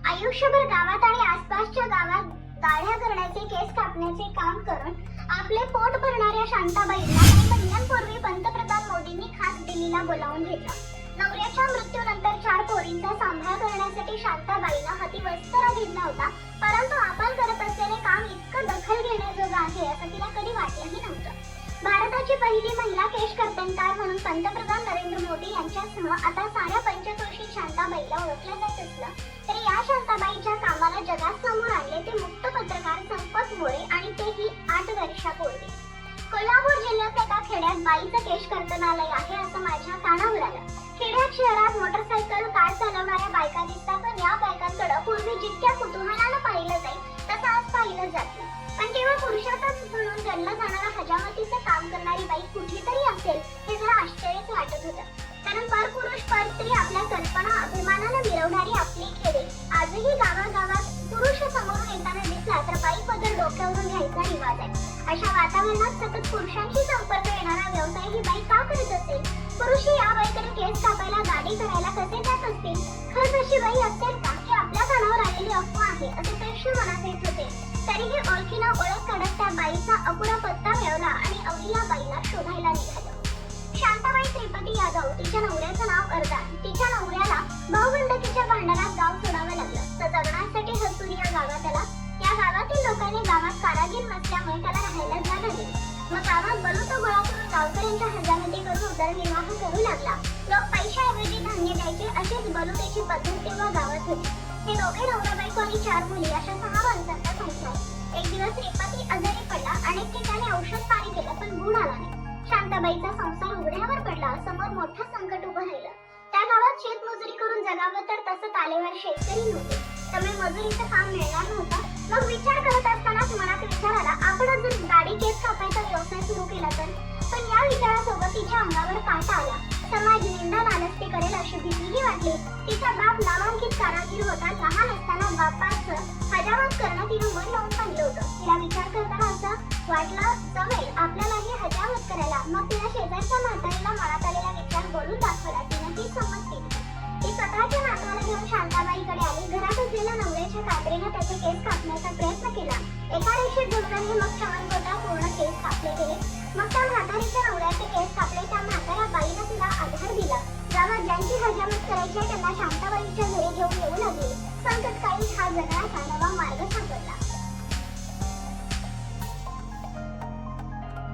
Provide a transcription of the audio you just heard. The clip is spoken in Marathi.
आयुष्यभर गावात आणि आसपासच्या गावात दाढ्या करण्याचे, केस कापण्याचे काम करून आपले पोट भरणाऱ्या शांताबाईंना काही महिन्यांपूर्वी पंतप्रधान मोदींनी खास दिल्लीला बोलावून घेतलं. नवऱ्याच्या मृत्यूनंतर 4 पोरींचा सांभाळ करण्यासाठी शांताबाईंना हाती वस्त्रा घेतला होता, परंतु आपण करत असलेले काम इतकं दखल घेण्याजोगं आहे असं तिला कधी वाटलंही नव्हतं. भारताची पहिली महिला केश कर्तनकार म्हणून पंतप्रधान नरेंद्र मोदी यांच्यासह आता साऱ्या पंचक्रोशीत शांताबाईला ओळखलं जात असलं तरी या शांताबाईच्या कामाला जगासमोर आणले ते मुक्त पत्रकार संपत मोरे आणि तेही 8 वर्षापूर्वी. कोल्हापूर जिल्ह्यात एका खेड्यात बाईचं केश कर्तनालय आहे असं माझ्या कानावर आलं. खेड्यात शहरात मोटरसायकल कार चालवणाऱ्या बायका दिसतात, पण या बायकांकडे पूर्वी जितक्या कुतूहलानं पाहिलं जाईल तसं आज पाहिलं जात नाही. पण तेव्हा पुरुषातच म्हणून गणलं जाणारा हजामतीचं काम करणारी बाई कुठली तरी असेल हे जरा आश्चर्यच वाटत होतं. कारण परपुरुष परस्त्री आपल्या कल्पना अभिमानानं मिरवणारी आपली खेडे आजही गावागावात पुरुष समोरून येताना दिसला तर बाई पदर डोक्यावरून घ्यायचा रिवाज आहे. अशा वातावरणात सतत पुरुषांशी संपर्क येणारा व्यवसाय ही बाई का करत असेल? पुरुष या बाईकडे केस कापायला, दाढी करायला कसे जात असतील? खरंच अशी बाई असेल का की आपल्या कानावर आलेली अफवा आहे असे प्रश्न मनात येत होते. तरीही ओळखीनं ओळख काढत त्या बाईचा अपुरा पत्ता मिळवला आणि अवलीला बाईला शोधायला निघालो. शांताबाई श्रीपती यादव, तिच्या नवऱ्याचं नाव अर्दान. तिच्या नवऱ्याला भाऊबंदकीच्या भांडणात गाव सोडावं लागलं. तर जगण्यासाठी हसून या गावात आला. या गावातील लोकांनी गावात कारागीर नसल्यामुळे त्याला राहायला जागा दिली. मग गावात बलूत गोळा करून गावकऱ्यांच्या हजामती करून उदरनिर्वाह करू लागला. लोक पैशाऐवजी धान्य द्यायचे अशीच बलुतेची पद्धत तेव्हा गावात होती. हे दोघे नवरा बायको आणि 4 मुली अशा 6 माणसांचा संसार. एक दिवस श्रीपती आजारी पडला. अनेक ठिकाणी औषध पाणी केलं पण गुण आला नाही. शांताबाईचा संसार उघड्यावर पडला. समोर मोठं संकट उभं राहिलं. त्या गावात शेतमजुरी करून जगावं तर तसं तालेवर शेतकरी नव्हते, त्यामुळे मजुरीचं काम मिळणार नव्हतं. मग विचार करत असतानाच मनात विचार आला, आपण जर दाढी केस कापायचा व्यवसाय सुरू केला तर? पण या विचारासोबत तिच्या अंगावर काटा आला. समाज निंदा नालस्ती करेल अशी भीतीही वाटली. तिचा बाप नामांकित कारागीर होता. लहान असताना बापाचं हजामत करणं तिनं मन लावून पाहिलं होतं. तिला विचार करताना असं वाटलं, जमेल आपल्यालाही हजामत करायला. मग तिला शेजारच्या म्हातारीला मनात आलेला विचार बोलून दाखवला. तिनं ती संमत केली. ती स्वतःच्या नातवाला घेऊन शांताबाईकडे आली. घरात असलेल्या नवऱ्याच्या कात्रीनं त्याचे केस कापण्याचा प्रयत्न केला. एका रेषेत जोडल्याने मग 4 बोटा पूर्ण केस कापले गेले. मग त्या म्हातारीच्या नवऱ्याचे